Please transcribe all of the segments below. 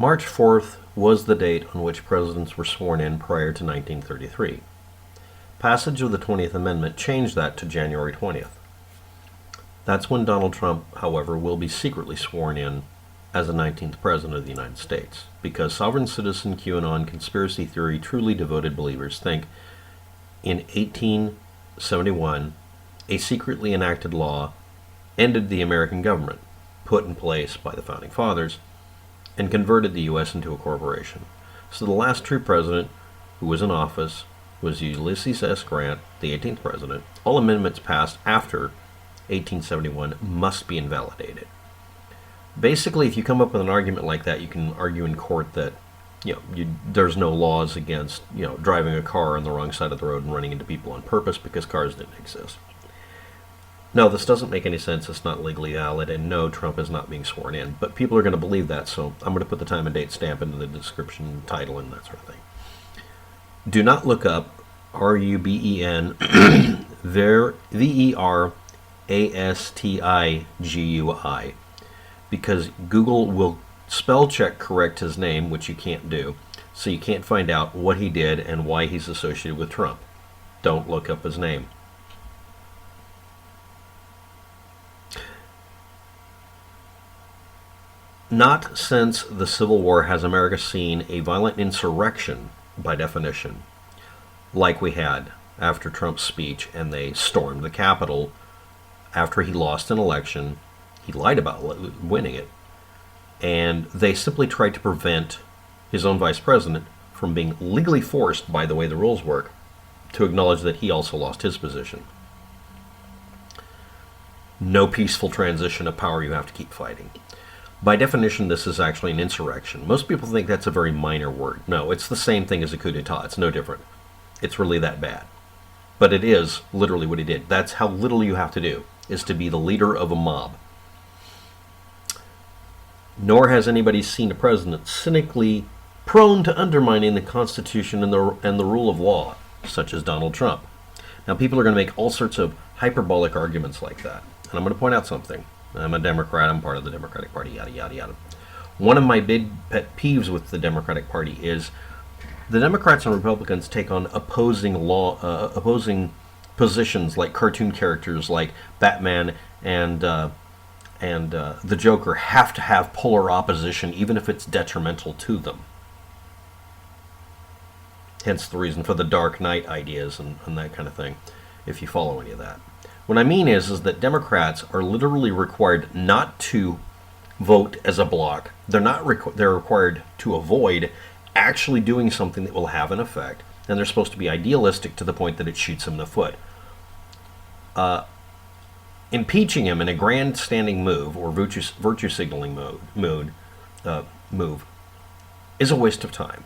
March 4th was the date on which presidents were sworn in prior to 1933. Passage of the 20th Amendment changed that to January 20th. That's when Donald Trump, however, will be secretly sworn in as the 19th President of the United States, because sovereign citizen QAnon conspiracy theory truly devoted believers think in 1871 a secretly enacted law ended the American government, put in place by the Founding Fathers, and converted the U.S. into a corporation. So the last true president who was in office was Ulysses S. Grant, the 18th president. All amendments passed after 1871 must be invalidated. Basically, if you come up with an argument like that, you can argue in court that there's no laws against driving a car on the wrong side of the road and running into people on purpose because cars didn't exist. No, this doesn't make any sense. It's not legally valid, and no, Trump is not being sworn in. But people are going to believe that, so I'm going to put the time and date stamp into the description, title, and that sort of thing. Do not look up RUBEN Verastigui, because Google will spell check correct his name, which you can't do, so you can't find out what he did and why he's associated with Trump. Don't look up his name. Not since the Civil War has America seen a violent insurrection, by definition, like we had after Trump's speech and they stormed the Capitol after he lost an election. He lied about winning it, and they simply tried to prevent his own vice president from being legally forced, by the way the rules work, to acknowledge that he also lost his position. No peaceful transition of power, you have to keep fighting. By definition, this is actually an insurrection. Most people think that's a very minor word. No, it's the same thing as a coup d'etat. It's no different. It's really that bad. But it is literally what he did. That's how little you have to do, is to be the leader of a mob. Nor has anybody seen a president cynically prone to undermining the Constitution and the rule of law, such as Donald Trump. Now, people are going to make all sorts of hyperbolic arguments like that. And I'm going to point out something. I'm a Democrat. I'm part of the Democratic Party, yada, yada, yada. One of my big pet peeves with the Democratic Party is the Democrats and Republicans take on opposing positions like cartoon characters like Batman and the Joker have to have polar opposition, even if it's detrimental to them. Hence the reason for the Dark Knight ideas and that kind of thing, if you follow any of that. What I mean is that Democrats are literally required not to vote as a bloc. They're required to avoid actually doing something that will have an effect, and they're supposed to be idealistic to the point that it shoots them in the foot. Impeaching him in a grandstanding move or virtue signaling move is a waste of time.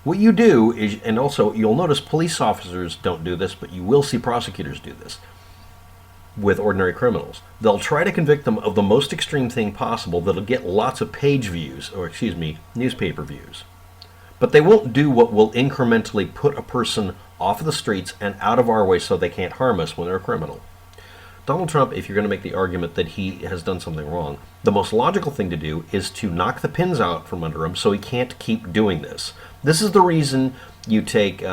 What you do is, and also you'll notice police officers don't do this, but you will see prosecutors do this with ordinary criminals. They'll try to convict them of the most extreme thing possible that'll get lots of page views, or newspaper views. But they won't do what will incrementally put a person off of the streets and out of our way so they can't harm us when they're a criminal. Donald Trump, if you're going to make the argument that he has done something wrong, the most logical thing to do is to knock the pins out from under him so he can't keep doing this. This is the reason you take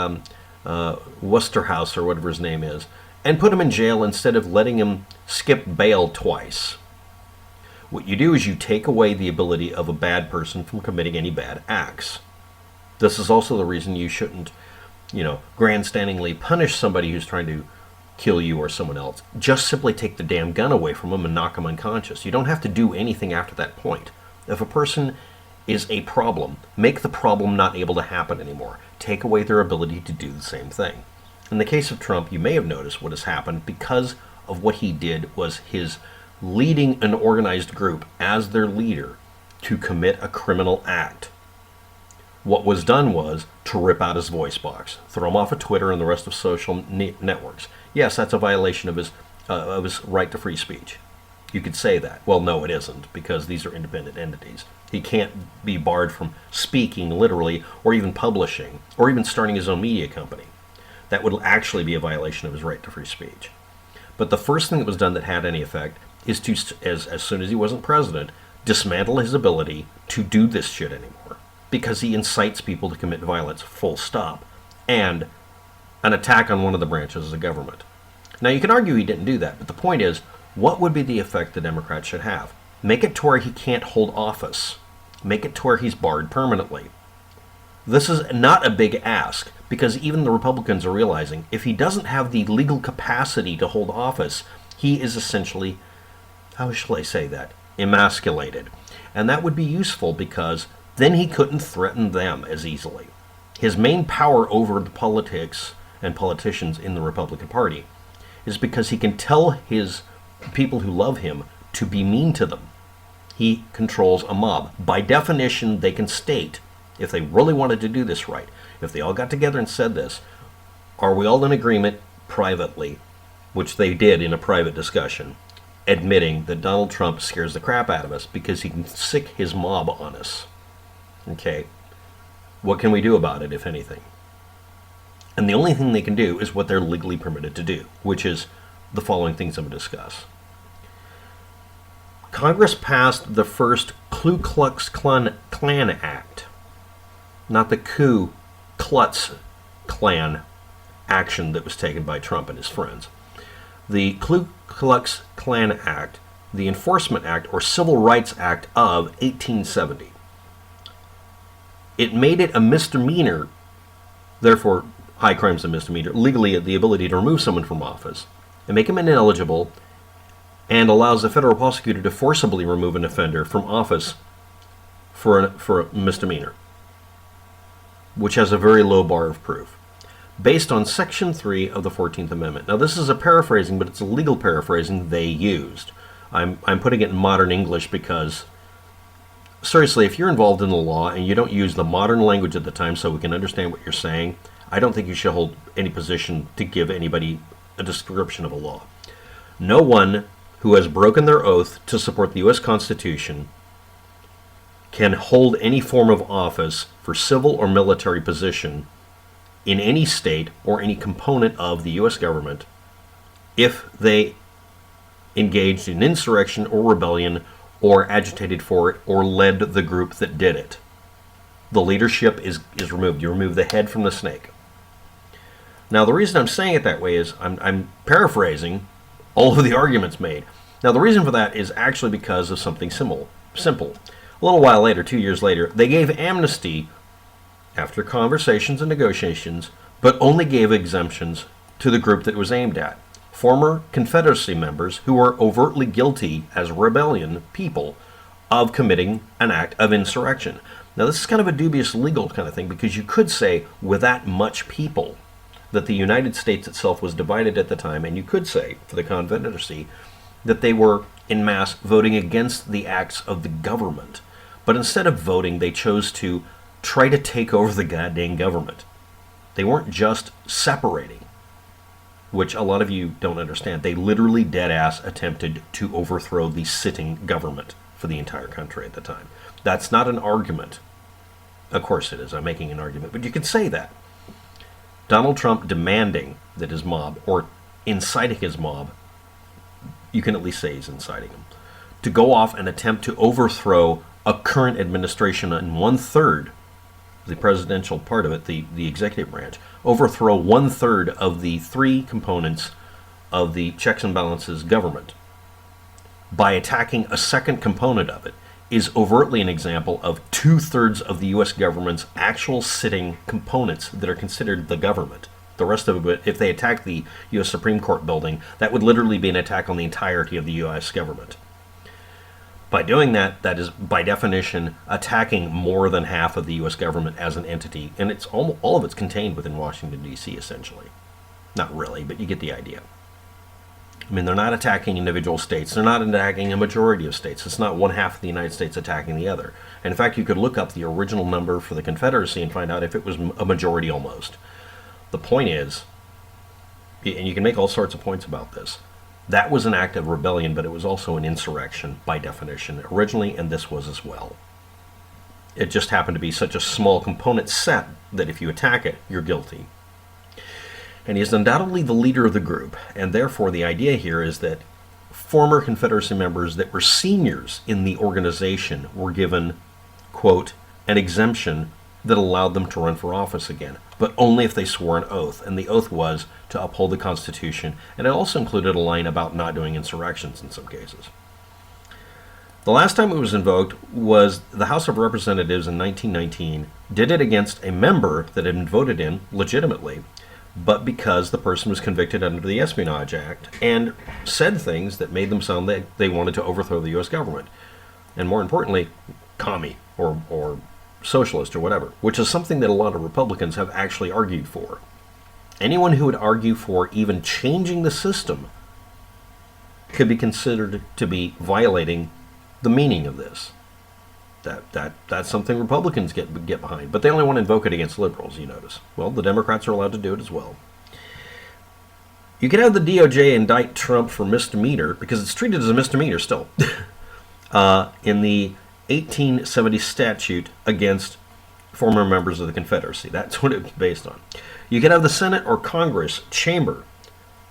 Westerhouse, or whatever his name is, and put him in jail instead of letting him skip bail twice. What you do is you take away the ability of a bad person from committing any bad acts. This is also the reason you shouldn't, grandstandingly punish somebody who's trying to kill you or someone else. Just simply take the damn gun away from them and knock them unconscious. You don't have to do anything after that point. If a person is a problem, make the problem not able to happen anymore. Take away their ability to do the same thing. In the case of Trump, you may have noticed what has happened because of what he did was his leading an organized group as their leader to commit a criminal act. What was done was to rip out his voice box, throw him off of Twitter and the rest of social networks. Yes, that's a violation of his right to free speech. You could say that. Well, no, it isn't, because these are independent entities. He can't be barred from speaking, literally, or even publishing, or even starting his own media company. That would actually be a violation of his right to free speech. But the first thing that was done that had any effect is to, as soon as he wasn't president, dismantle his ability to do this shit anymore, because he incites people to commit violence, full stop, and an attack on one of the branches of the government. Now, you can argue he didn't do that, but the point is, what would be the effect the Democrats should have? Make it to where he can't hold office. Make it to where he's barred permanently. This is not a big ask, because even the Republicans are realizing if he doesn't have the legal capacity to hold office, he is essentially, how shall I say that, emasculated. And that would be useful because then he couldn't threaten them as easily. His main power over the politics and politicians in the Republican Party is because he can tell his people who love him to be mean to them. He controls a mob. By definition, they can state, if they really wanted to do this right, if they all got together and said this, are we all in agreement privately, which they did in a private discussion, admitting that Donald Trump scares the crap out of us because he can sick his mob on us. Okay? What can we do about it, if anything? And the only thing they can do is what they're legally permitted to do, which is the following things I'm going to discuss. Congress passed the first Ku Klux Klan Act, not the Ku Klux Klan action that was taken by Trump and his friends. The Ku Klux Klan Act, the Enforcement Act, or Civil Rights Act of 1870. It made it a misdemeanor, therefore high crime's a misdemeanor, legally the ability to remove someone from office and make him ineligible, and allows the federal prosecutor to forcibly remove an offender from office for a misdemeanor, which has a very low bar of proof, based on Section 3 of the 14th Amendment. Now, this is a paraphrasing, but it's a legal paraphrasing they used. I'm putting it in modern English because, seriously, if you're involved in the law and you don't use the modern language at the time so we can understand what you're saying, I don't think you should hold any position to give anybody a description of a law. No one who has broken their oath to support the U.S. Constitution can hold any form of office for civil or military position in any state or any component of the U.S. government if they engaged in insurrection or rebellion or agitated for it or led the group that did it. The leadership is removed. You remove the head from the snake. Now, the reason I'm saying it that way is I'm paraphrasing all of the arguments made. Now, the reason for that is actually because of something simple. A little while later, 2 years later, they gave amnesty after conversations and negotiations, but only gave exemptions to the group that it was aimed at. Former Confederacy members who were overtly guilty as rebellion people of committing an act of insurrection. Now, this is kind of a dubious legal kind of thing, because you could say with that much people that the United States itself was divided at the time, and you could say for the Confederacy that they were en masse voting against the acts of the government. But instead of voting, they chose to try to take over the goddamn government. They weren't just separating, which a lot of you don't understand. They literally dead-ass attempted to overthrow the sitting government for the entire country at the time. That's not an argument. Of course it is. I'm making an argument, but you could say that. Donald Trump demanding that his mob, or inciting his mob, you can at least say he's inciting them, to go off and attempt to overthrow a current administration in one-third, the presidential part of it, the executive branch, overthrow one-third of the three components of the checks and balances government by attacking a second component of it is overtly an example of two-thirds of the U.S. government's actual sitting components that are considered the government. The rest of it, if they attack the U.S. Supreme Court building, that would literally be an attack on the entirety of the U.S. government. By doing that, that is, by definition, attacking more than half of the U.S. government as an entity, and it's all of it's contained within Washington, D.C., essentially. Not really, but you get the idea. I mean, they're not attacking individual states. They're not attacking a majority of states. It's not one half of the United States attacking the other. And in fact, you could look up the original number for the Confederacy and find out if it was a majority almost. The point is, and you can make all sorts of points about this, that was an act of rebellion, but it was also an insurrection by definition originally, and this was as well. It just happened to be such a small component set that if you attack it, you're guilty. And he is undoubtedly the leader of the group, and therefore the idea here is that former Confederacy members that were seniors in the organization were given, quote, an exemption that allowed them to run for office again, but only if they swore an oath. And the oath was to uphold the Constitution, and it also included a line about not doing insurrections in some cases. The last time it was invoked was the House of Representatives in 1919 did it against a member that had been voted in legitimately, but because the person was convicted under the Espionage Act and said things that made them sound that they wanted to overthrow the U.S. government. And more importantly, commie or socialist or whatever, which is something that a lot of Republicans have actually argued for. Anyone who would argue for even changing the system could be considered to be violating the meaning of this. That's something Republicans get behind, but they only want to invoke it against liberals, you notice. Well, the Democrats are allowed to do it as well. You can have the DOJ indict Trump for misdemeanor, because it's treated as a misdemeanor still, in the 1870 statute against former members of the Confederacy. That's what it's based on. You can have the Senate or Congress chamber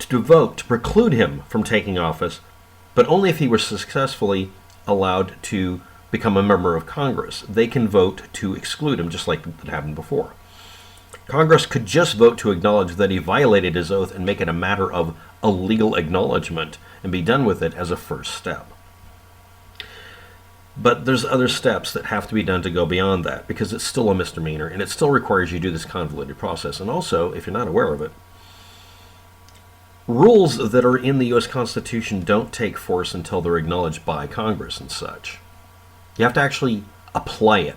to vote to preclude him from taking office, but only if he were successfully allowed to become a member of Congress. They can vote to exclude him, just like it happened before. Congress could just vote to acknowledge that he violated his oath and make it a matter of a legal acknowledgement and be done with it as a first step. But there's other steps that have to be done to go beyond that, because it's still a misdemeanor and it still requires you to do this convoluted process. And also, if you're not aware of it, rules that are in the U.S. Constitution don't take force until they're acknowledged by Congress and such. You have to actually apply it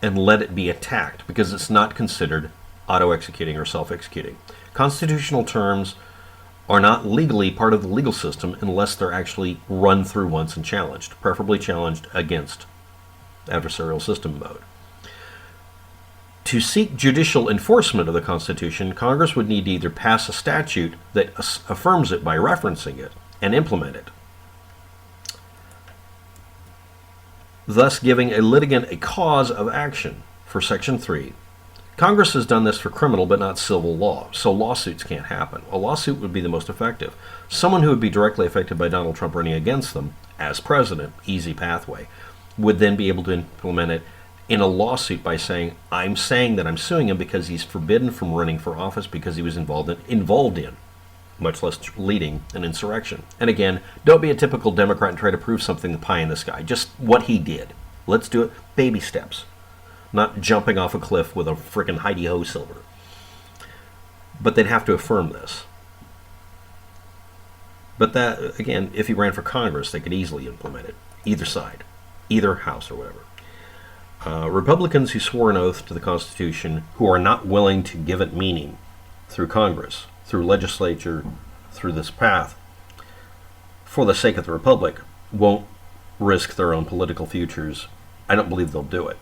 and let it be attacked, because it's not considered auto-executing or self-executing. Constitutional terms are not legally part of the legal system unless they're actually run through once and challenged, preferably challenged against adversarial system mode. To seek judicial enforcement of the Constitution, Congress would need to either pass a statute that affirms it by referencing it and implement it, thus giving a litigant a cause of action for Section 3. Congress has done this for criminal but not civil law, so lawsuits can't happen. A lawsuit would be the most effective. Someone who would be directly affected by Donald Trump running against them as president, easy pathway, would then be able to implement it in a lawsuit by saying, I'm saying that I'm suing him because he's forbidden from running for office because he was involved in, much less leading an insurrection. And again, don't be a typical Democrat and try to prove something pie in the sky. Just what he did. Let's do it baby steps. Not jumping off a cliff with a frickin' Heidi-ho silver. But they'd have to affirm this. But that, again, if he ran for Congress, they could easily implement it. Either side. Either house or whatever. Republicans who swore an oath to the Constitution, who are not willing to give it meaning through Congress, through legislature, through this path, for the sake of the Republic, won't risk their own political futures. I don't believe they'll do it.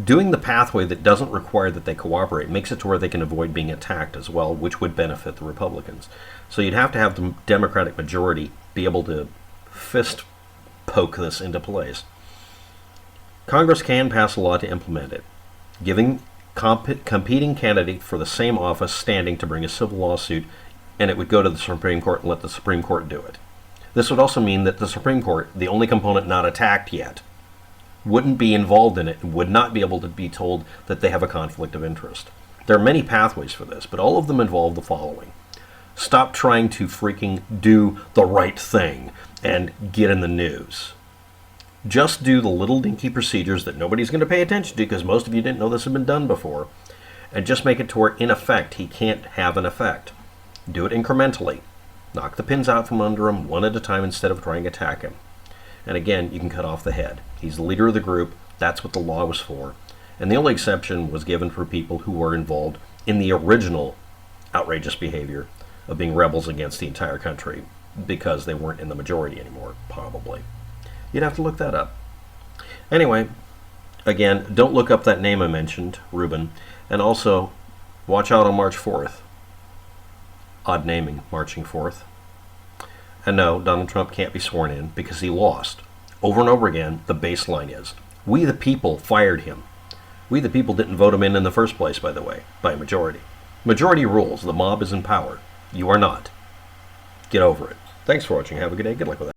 Doing the pathway that doesn't require that they cooperate makes it to where they can avoid being attacked as well, which would benefit the Republicans. So you'd have to have the Democratic majority be able to fist poke this into place. Congress can pass a law to implement it, giving competing candidate for the same office standing to bring a civil lawsuit, and it would go to the Supreme Court and let the Supreme Court do it. This would also mean that the Supreme Court, the only component not attacked yet, wouldn't be involved in it and would not be able to be told that they have a conflict of interest. There are many pathways for this, but all of them involve the following. Stop trying to freaking do the right thing and get in the news. Just do the little dinky procedures that nobody's going to pay attention to because most of you didn't know this had been done before, and just make it to where, in effect, he can't have an effect. Do it incrementally. Knock the pins out from under him one at a time instead of trying to attack him. And again, you can cut off the head. He's the leader of the group. That's what the law was for. And the only exception was given for people who were involved in the original outrageous behavior of being rebels against the entire country because they weren't in the majority anymore, probably. You'd have to look that up. Anyway, again, don't look up that name I mentioned, Ruben. And also, watch out on March 4th. Odd naming, marching 4th. And no, Donald Trump can't be sworn in because he lost. Over and over again, the baseline is, we the people fired him. We the people didn't vote him in the first place, by the way, by a majority. Majority rules. The mob is in power. You are not. Get over it. Thanks for watching. Have a good day. Good luck with that.